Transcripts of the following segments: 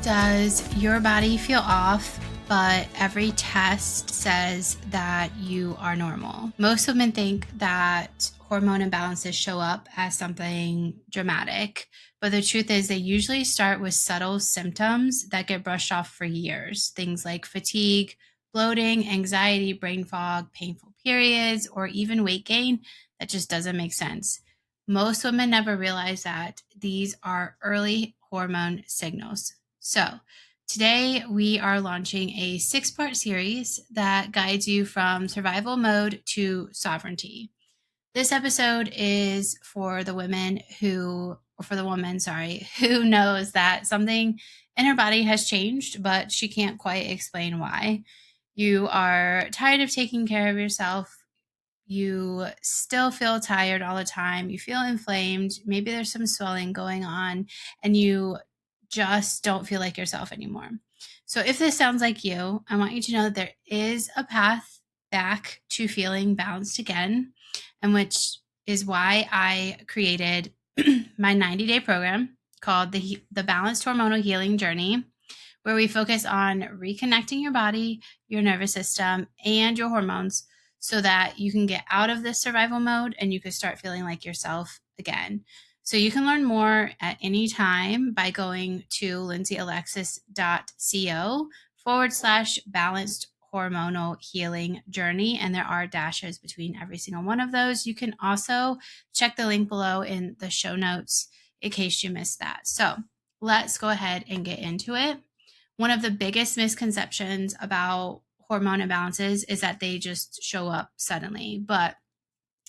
Does your body feel off, but every test says that you are normal? Most women think that hormone imbalances show up as something dramatic, but the truth is they usually start with subtle symptoms that get brushed off for years. Things like fatigue, bloating, anxiety, brain fog, painful periods, or even weight gain that just doesn't make sense. Most women never realize that these are early hormone signals. So, today we are launching a 6-part series that guides you from survival mode to sovereignty. This episode is for the women who, or for the woman, sorry, who knows that something in her body has changed, but she can't quite explain why. You are tired of taking care of yourself. You still feel tired all the time. You feel inflamed. Maybe there's some swelling going on, and you just don't feel like yourself anymore. So, if this sounds like you, I want you to know that there is a path back to feeling balanced again, and which is why I created my 90-day program called the Balanced Hormonal Healing Journey, where we focus on reconnecting your body, your nervous system, and your hormones so that you can get out of this survival mode and you can start feeling like yourself again. So you can learn more at any time by going to lindsayalexis.co/balanced hormonal healing journey. And there are dashes between every single one of those. You can also check the link below in the show notes in case you missed that. So let's go ahead and get into it. One of the biggest misconceptions about hormone imbalances is that they just show up suddenly. But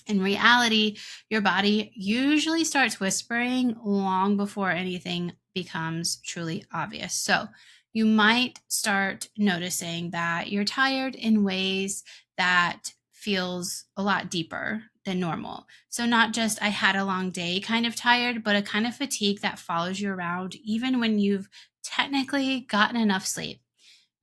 in reality, your body usually starts whispering long before anything becomes truly obvious. So you might start noticing that you're tired in ways that feels a lot deeper than normal. So not just I had a long day kind of tired, but a kind of fatigue that follows you around even when you've technically gotten enough sleep.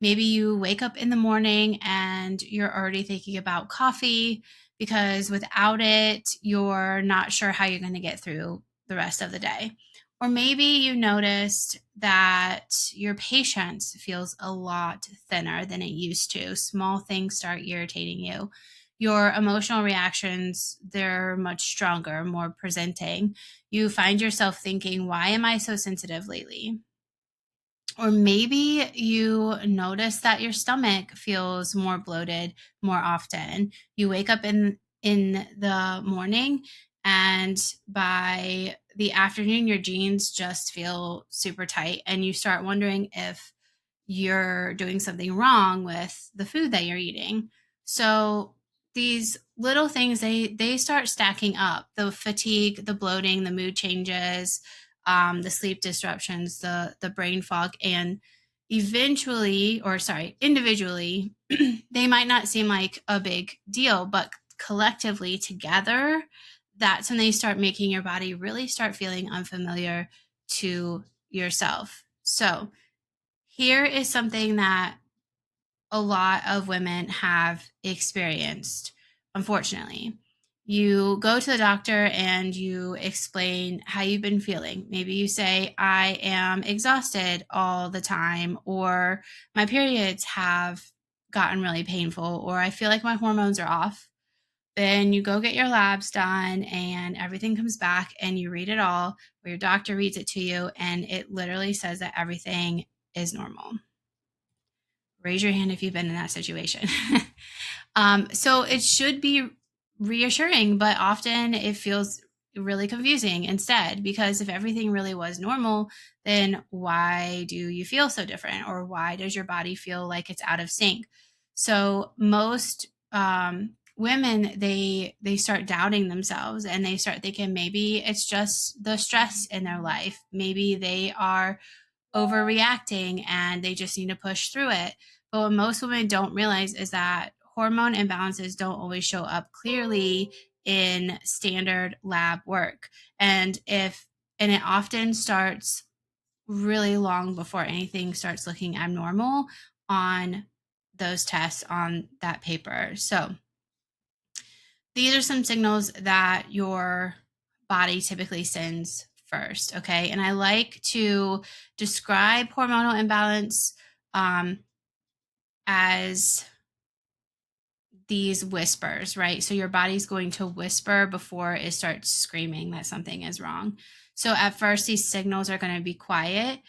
Maybe you wake up in the morning and you're already thinking about coffee because without it, you're not sure how you're going to get through the rest of the day. Or maybe you noticed that your patience feels a lot thinner than it used to. Small things start irritating you. Your emotional reactions, they're much stronger, more presenting. You find yourself thinking, why am I so sensitive lately? Or maybe you notice that your stomach feels more bloated more often. You wake up in the morning and by the afternoon your jeans just feel super tight and you start wondering if you're doing something wrong with the food that you're eating. So these little things they start stacking up. The fatigue, the bloating, the mood changes, the sleep disruptions, the brain fog, and eventually, or sorry, individually, they might not seem like a big deal, but collectively together, that's when they start making your body really start feeling unfamiliar to yourself. So here is something that a lot of women have experienced, unfortunately. You go to the doctor and you explain how you've been feeling. Maybe you say, I am exhausted all the time, or my periods have gotten really painful, or I feel like my hormones are off. Then you go get your labs done and everything comes back and you read it all, or your doctor reads it to you, and it literally says that everything is normal. Raise your hand if you've been in that situation. So it should be reassuring, but often it feels really confusing instead, because if everything really was normal, then why do you feel so different? Or why does your body feel like it's out of sync? So most women, they start doubting themselves and they start thinking maybe it's just the stress in their life. Maybe they are overreacting and they just need to push through it. But what most women don't realize is that hormone imbalances don't always show up clearly in standard lab work. And it often starts really long before anything starts looking abnormal on those tests on that paper. So these are some signals that your body typically sends first, okay? And I like to describe hormonal imbalance as these whispers, right? So your body's going to whisper before it starts screaming that something is wrong. So at first, these signals are going to be quiet.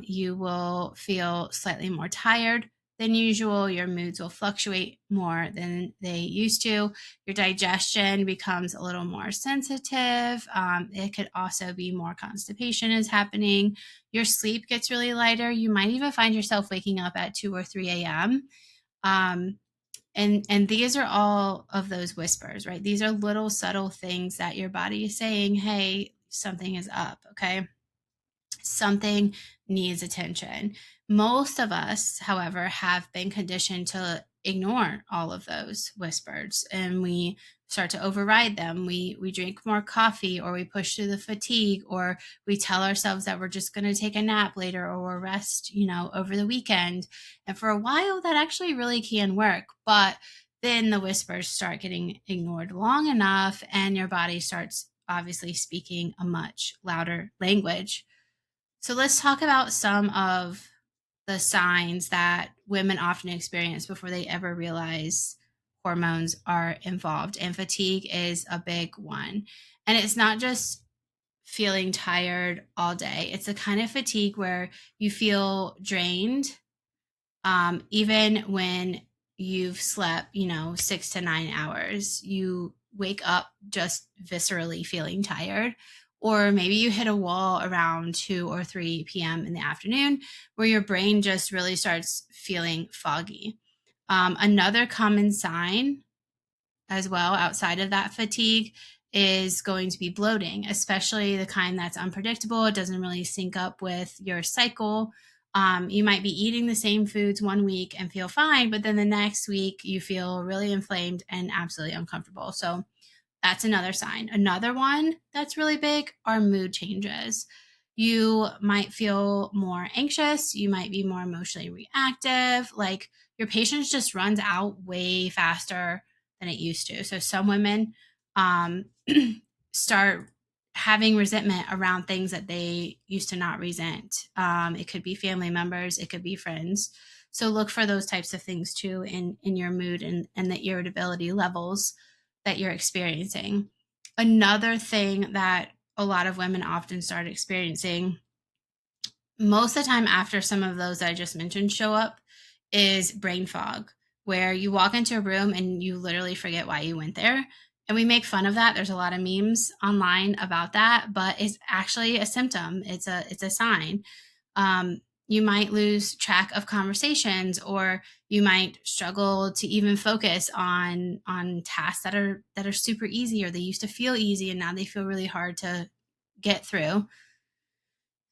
You will feel slightly more tired than usual. Your moods will fluctuate more than they used to. Your digestion becomes a little more sensitive. It could also be more constipation is happening. Your sleep gets really lighter. You might even find yourself waking up at 2 or 3 a.m. And these are all of those whispers, right? These are little subtle things that your body is saying, hey, something is up, okay? Something needs attention. Most of us, however, have been conditioned to ignore all of those whispers, and we start to override them. We drink more coffee, or we push through the fatigue, or we tell ourselves that we're just going to take a nap later, or we'll rest, over the weekend. And for a while, that actually really can work. But then the whispers start getting ignored long enough, and your body starts obviously speaking a much louder language. So let's talk about some of the signs that women often experience before they ever realize hormones are involved. And fatigue is a big one. And it's not just feeling tired all day, it's a kind of fatigue where you feel drained, even when you've slept, 6 to 9 hours. You wake up just viscerally feeling tired. Or maybe you hit a wall around 2 or 3 p.m. in the afternoon where your brain just really starts feeling foggy. Another common sign as well outside of that fatigue is going to be bloating, especially the kind that's unpredictable. It doesn't really sync up with your cycle. You might be eating the same foods one week and feel fine, but then the next week you feel really inflamed and absolutely uncomfortable. So that's another sign. Another one that's really big are mood changes. You might feel more anxious. You might be more emotionally reactive. Like your patience just runs out way faster than it used to. So some women um, start having resentment around things that they used to not resent. It could be family members, it could be friends. So look for those types of things too in your mood and the irritability levels that you're experiencing. Another thing that a lot of women often start experiencing most of the time after some of those I just mentioned show up is brain fog, where you walk into a room and you literally forget why you went there. And we make fun of that. There's a lot of memes online about that, but it's actually a symptom. It's a sign. You might lose track of conversations, or you might struggle to even focus on tasks that are super easy, or they used to feel easy and now they feel really hard to get through.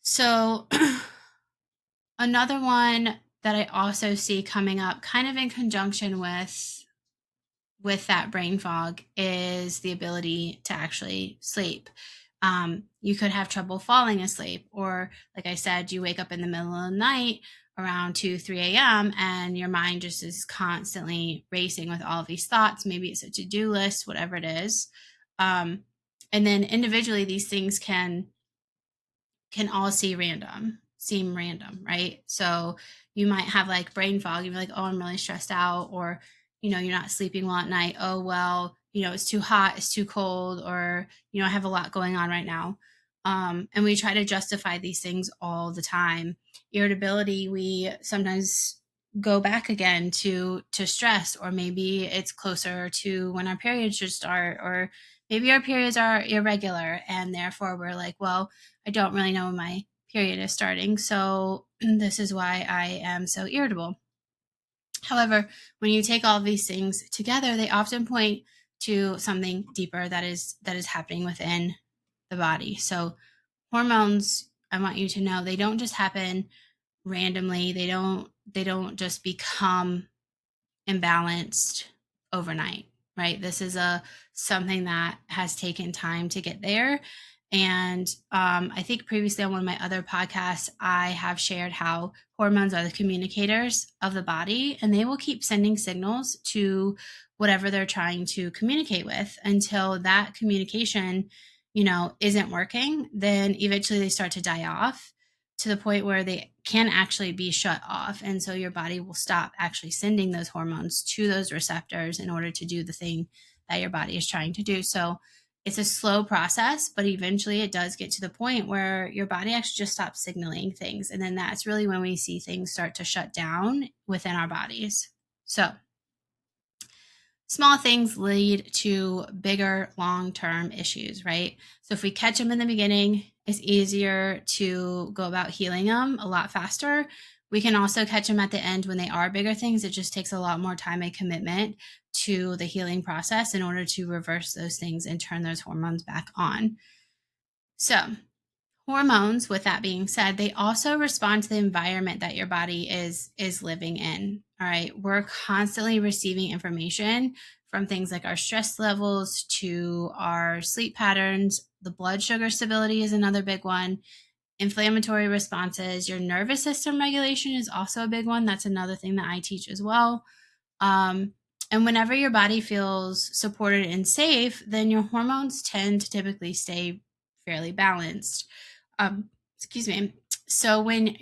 So another one that I also see coming up kind of in conjunction with that brain fog is the ability to actually sleep. You could have trouble falling asleep, or like I said, you wake up in the middle of the night around 2, 3 a.m. and your mind just is constantly racing with all of these thoughts. Maybe it's a to-do list, whatever it is. And then individually, these things can all seem random, right? So you might have like brain fog. You're like, oh, I'm really stressed out, or you're not sleeping well at night. Oh, well, it's too hot, it's too cold, or I have a lot going on right now. And we try to justify these things all the time. Irritability, we sometimes go back again to stress, or maybe it's closer to when our periods should start, or maybe our periods are irregular and therefore we're like, well, I don't really know when my period is starting, so this is why I am so irritable. However, when you take all of these things together, they often point to something deeper that is happening within the body. So hormones, I want you to know, they don't just happen randomly. They don't just become imbalanced overnight, right? This is something that has taken time to get there. And I think previously on one of my other podcasts, I have shared how hormones are the communicators of the body, and they will keep sending signals to whatever they're trying to communicate with until that communication isn't working, then eventually they start to die off to the point where they can actually be shut off. And so your body will stop actually sending those hormones to those receptors in order to do the thing that your body is trying to do. So it's a slow process, but eventually it does get to the point where your body actually just stops signaling things. And then that's really when we see things start to shut down within our bodies. So small things lead to bigger long-term issues, right? So if we catch them in the beginning, it's easier to go about healing them a lot faster. We can also catch them at the end when they are bigger things. It just takes a lot more time and commitment to the healing process in order to reverse those things and turn those hormones back on. So hormones, with that being said, they also respond to the environment that your body is living in. All right. We're constantly receiving information from things like our stress levels to our sleep patterns. The blood sugar stability is another big one. Inflammatory responses, your nervous system regulation is also a big one. That's another thing that I teach as well. And whenever your body feels supported and safe, then your hormones tend to typically stay fairly balanced. Excuse me. So when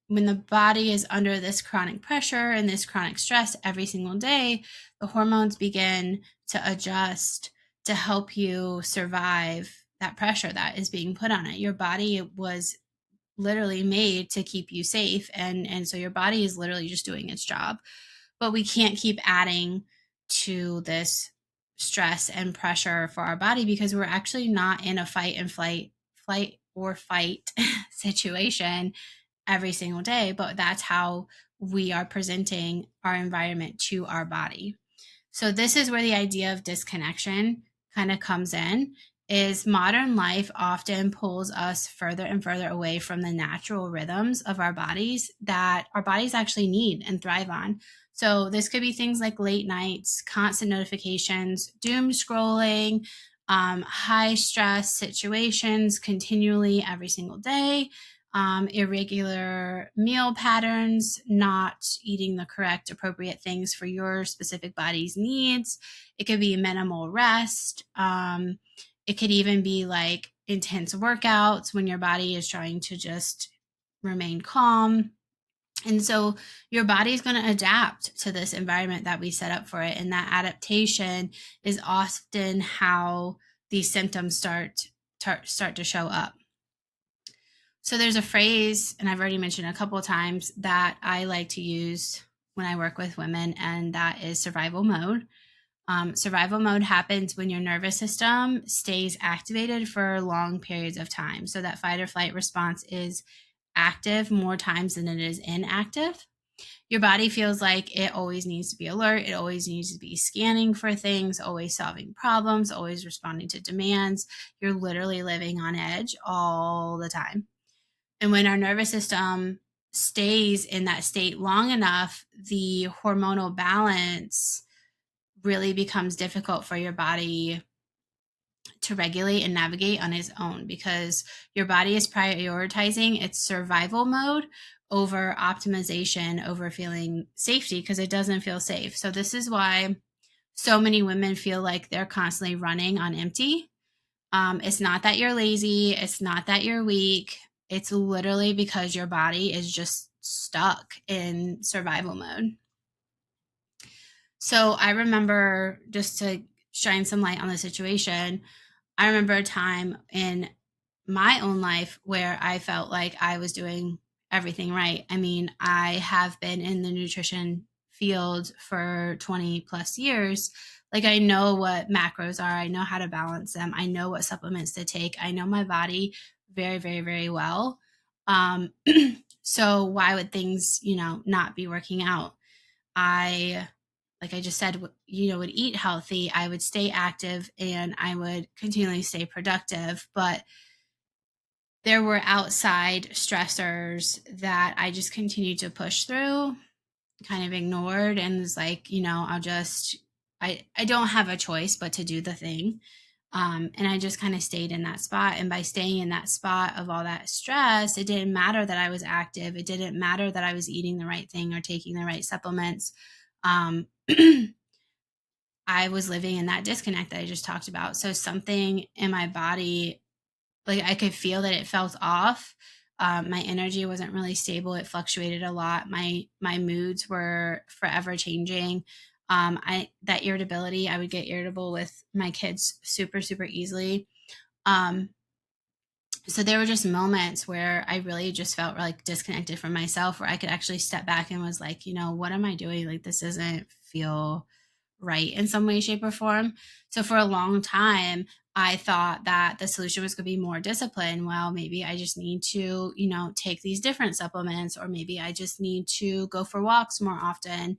the body is under this chronic pressure and this chronic stress every single day, the hormones begin to adjust to help you survive that pressure that is being put on it. Your body was literally made to keep you safe, and so your body is literally just doing its job. But we can't keep adding to this stress and pressure for our body because we're actually not in a flight or fight situation every single day, but that's how we are presenting our environment to our body. So this is where the idea of disconnection kind of comes in. Is modern life often pulls us further and further away from the natural rhythms of our bodies that our bodies actually need and thrive on. So this could be things like late nights, constant notifications, doom scrolling, high stress situations continually every single day, irregular meal patterns, not eating the correct appropriate things for your specific body's needs. It could be minimal rest. It could even be like intense workouts when your body is trying to just remain calm. And so your body is going to adapt to this environment that we set up for it. And that adaptation is often how these symptoms start to show up. So there's a phrase, and I've already mentioned a couple of times, that I like to use when I work with women, and that is survival mode. Survival mode happens when your nervous system stays activated for long periods of time. So that fight or flight response is active more times than it is inactive. Your body feels like it always needs to be alert. It always needs to be scanning for things, always solving problems, always responding to demands. You're literally living on edge all the time. And when our nervous system stays in that state long enough, the hormonal balance really becomes difficult for your body to regulate and navigate on its own because your body is prioritizing its survival mode over optimization, over feeling safety because it doesn't feel safe. So this is why so many women feel like they're constantly running on empty. It's not that you're lazy. It's not that you're weak. It's literally because your body is just stuck in survival mode. So I remember, just to shine some light on the situation, I remember a time in my own life where I felt like I was doing everything right. I mean, I have been in the nutrition field for 20 plus years. Like, I know what macros are. I know how to balance them. I know what supplements to take. I know my body very, very, very well. So why would things, not be working out? Like I just said, would eat healthy. I would stay active and I would continually stay productive. But there were outside stressors that I just continued to push through, kind of ignored, and was like, I don't have a choice but to do the thing. And I just kind of stayed in that spot. And by staying in that spot of all that stress, it didn't matter that I was active. It didn't matter that I was eating the right thing or taking the right supplements. I was living in that disconnect that I just talked about. So something in my body, like I could feel that it felt off. My energy wasn't really stable. It fluctuated a lot. My moods were forever changing. I that irritability, I would get irritable with my kids super, super easily. Um, so there were just moments where I really just felt like disconnected from myself, where I could actually step back and was like, what am I doing? Like, this doesn't feel right in some way, shape, or form. So for a long time, I thought that the solution was going to be more discipline. Well, maybe I just need to, take these different supplements, or maybe I just need to go for walks more often,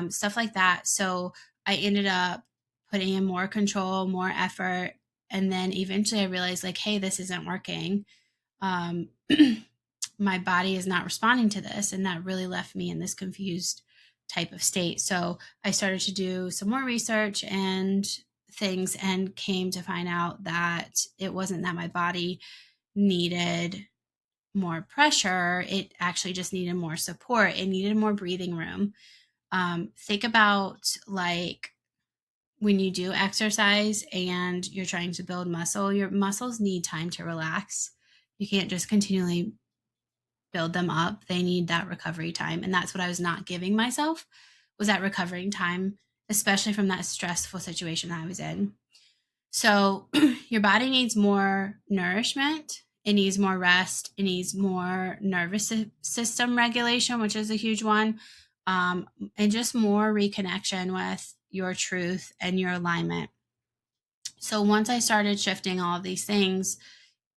stuff like that. So I ended up putting in more control, more effort. And then eventually I realized, like, hey, this isn't working. Um, my body is not responding to this. And that really left me in this confused type of state. So I started to do some more research and things, and came to find out that it wasn't that my body needed more pressure. It actually just needed more support. It needed more breathing room. Think about, like, when you do exercise and you're trying to build muscle, your muscles need time to relax. You can't just continually build them up. They need that recovery time. And that's what I was not giving myself, was that recovering time, especially from that stressful situation that I was in. So your body needs more nourishment. It needs more rest. It needs more nervous system regulation, which is a huge one. And just more reconnection with your truth and your alignment. So once I started shifting all of these things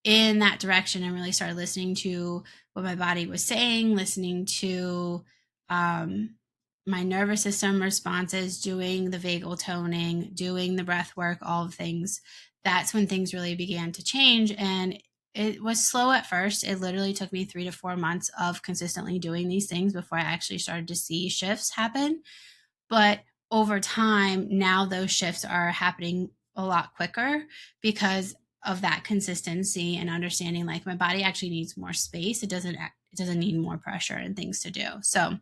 in that direction and really started listening to what my body was saying, listening to my nervous system responses, doing the vagal toning, doing the breath work, all of things, that's when things really began to change. And it was slow at first. It literally took me 3 to 4 months of consistently doing these things before I actually started to see shifts happen. But over time, now those shifts are happening a lot quicker because of that consistency and understanding, like, my body actually needs more space. It doesn't need more pressure and things to do. So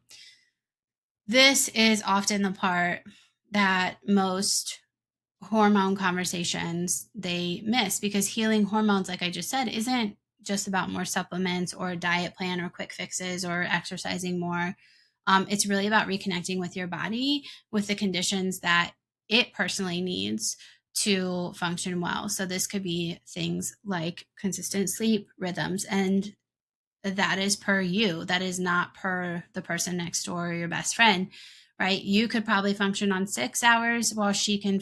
this is often the part that most hormone conversations they miss, because healing hormones, like I just said, isn't just about more supplements or a diet plan or quick fixes or exercising more. It's really about reconnecting with your body, with the conditions that it personally needs to function well. So this could be things like consistent sleep rhythms, and that is per you. That is not per the person next door or your best friend, right? You could probably function on 6 hours while she can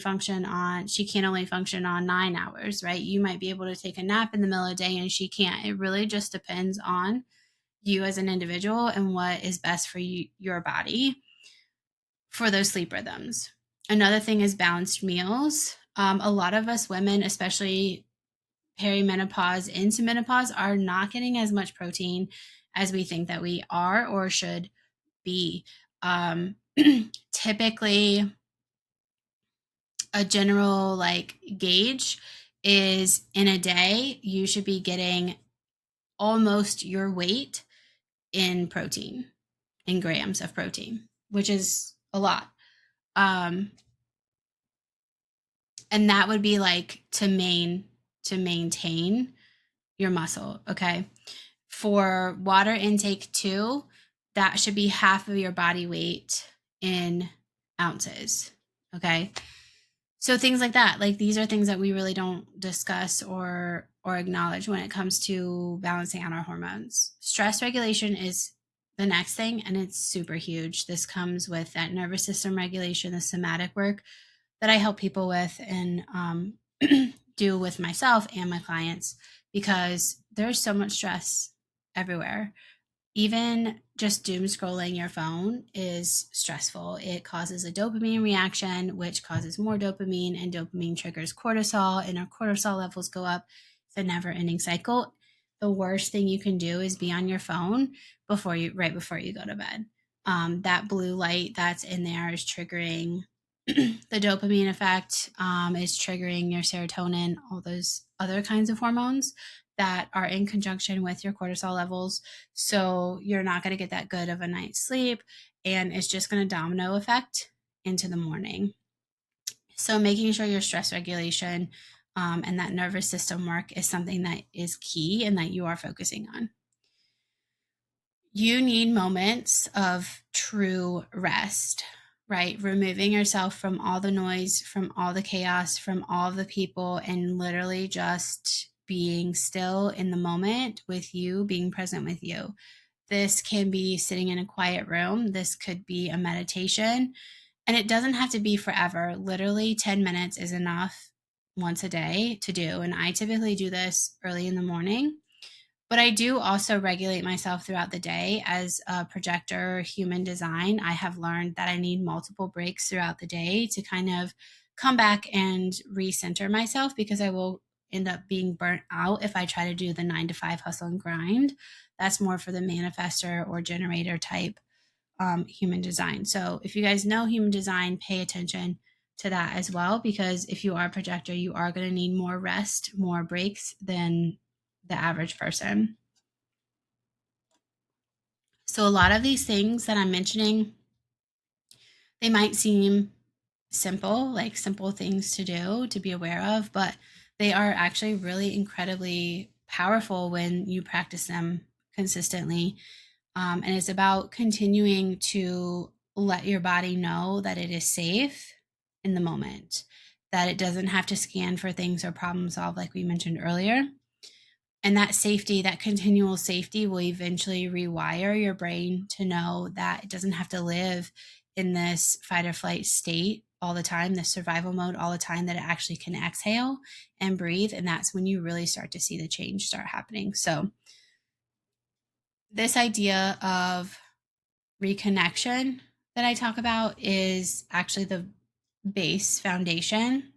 only function on 9 hours, right? You might be able to take a nap in the middle of the day and she can't. It really just depends on you as an individual and what is best for you, your body, for those sleep rhythms. Another thing is balanced meals. A lot of us women, especially perimenopause into menopause, are not getting as much protein as we think that we are or should be. Typically, a general like gauge is, in a day, you should be getting almost your weight in protein, in grams of protein, which is a lot. And that would be like to maintain your muscle. Okay. For water intake too, that should be half of your body weight in ounces. Okay. So things like that, like, these are things that we really don't discuss or acknowledge when it comes to balancing out our hormones. Stress regulation is the next thing, and it's super huge. This comes with that nervous system regulation, the somatic work that I help people with and do with myself and my clients, because there's so much stress everywhere. Even just doom scrolling your phone is stressful. It causes a dopamine reaction, which causes more dopamine, and dopamine triggers cortisol, and our cortisol levels go up. It's a never ending cycle. The worst thing you can do is be on your phone right before you go to bed. That blue light that's in there is triggering the dopamine effect, is triggering your serotonin, all those other kinds of hormones that are in conjunction with your cortisol levels. So you're not going to get that good of a night's sleep, and it's just going to domino effect into the morning. So making sure your stress regulation and that nervous system work is something that is key and that you are focusing on. You need moments of true rest, right? Removing yourself from all the noise, from all the chaos, from all the people, and literally just being still in the moment with you, being present with you. This can be sitting in a quiet room. This could be a meditation, and it doesn't have to be forever. Literally 10 minutes is enough once a day to do. And I typically do this early in the morning. But I do also regulate myself throughout the day. As a projector human design, I have learned that I need multiple breaks throughout the day to kind of come back and recenter myself, because I will end up being burnt out if I try to do the 9 to 5 hustle and grind. That's more for the manifester or generator type human design. So if you guys know human design, pay attention to that as well, because if you are a projector, you are going to need more rest, more breaks than the average person. So a lot of these things that I'm mentioning, they might seem simple, like simple things to do, to be aware of, but they are actually really incredibly powerful when you practice them consistently. And it's about continuing to let your body know that it is safe in the moment, that it doesn't have to scan for things or problem solve, like we mentioned earlier. And that safety, that continual safety, will eventually rewire your brain to know that it doesn't have to live in this fight or flight state all the time, this survival mode all the time, that it actually can exhale and breathe. And that's when you really start to see the change start happening. So this idea of reconnection that I talk about is actually the base foundation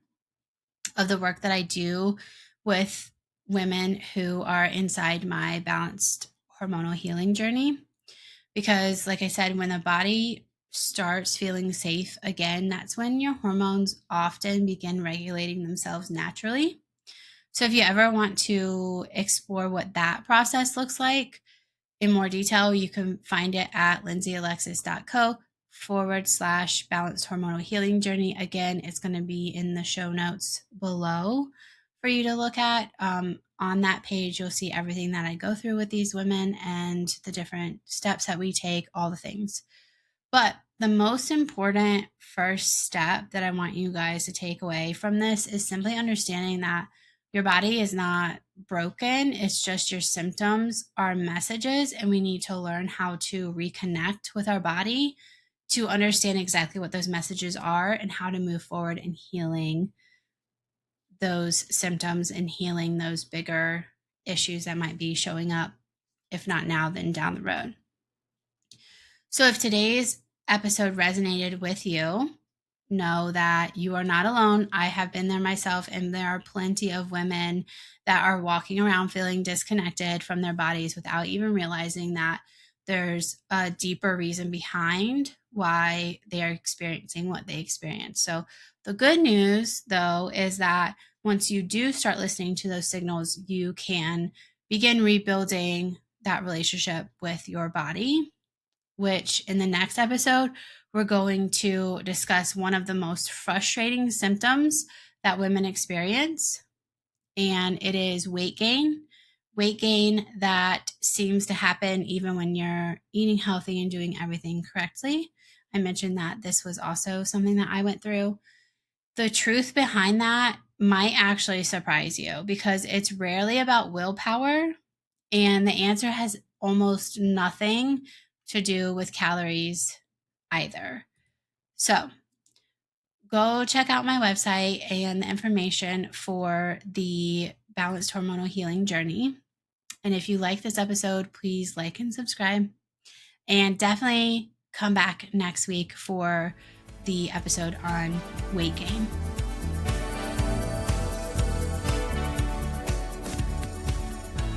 of the work that I do with women who are inside my balanced hormonal healing journey. Because, like I said, when the body starts feeling safe again, that's when your hormones often begin regulating themselves naturally. So, if you ever want to explore what that process looks like in more detail, you can find it at lindsayalexis.co/balanced hormonal healing journey. Again, it's going to be in the show notes below for you to look at. On that page, you'll see everything that I go through with these women and the different steps that we take, all the things. But the most important first step that I want you guys to take away from this is simply understanding that your body is not broken. It's just your symptoms are messages, and we need to learn how to reconnect with our body to understand exactly what those messages are and how to move forward in healing those symptoms and healing those bigger issues that might be showing up, if not now, then down the road. So if today's episode resonated with you, know that you are not alone. I have been there myself, and there are plenty of women that are walking around feeling disconnected from their bodies without even realizing that there's a deeper reason behind why they are experiencing what they experience. So the good news, though, is that once you do start listening to those signals, you can begin rebuilding that relationship with your body, which in the next episode, we're going to discuss one of the most frustrating symptoms that women experience, and it is weight gain. Weight gain that seems to happen even when you're eating healthy and doing everything correctly. I mentioned that this was also something that I went through. The truth behind that might actually surprise you, because it's rarely about willpower, and the answer has almost nothing to do with calories either. So go check out my website and the information for the balanced hormonal healing journey. And if you like this episode, please like and subscribe. And definitely come back next week for the episode on weight gain.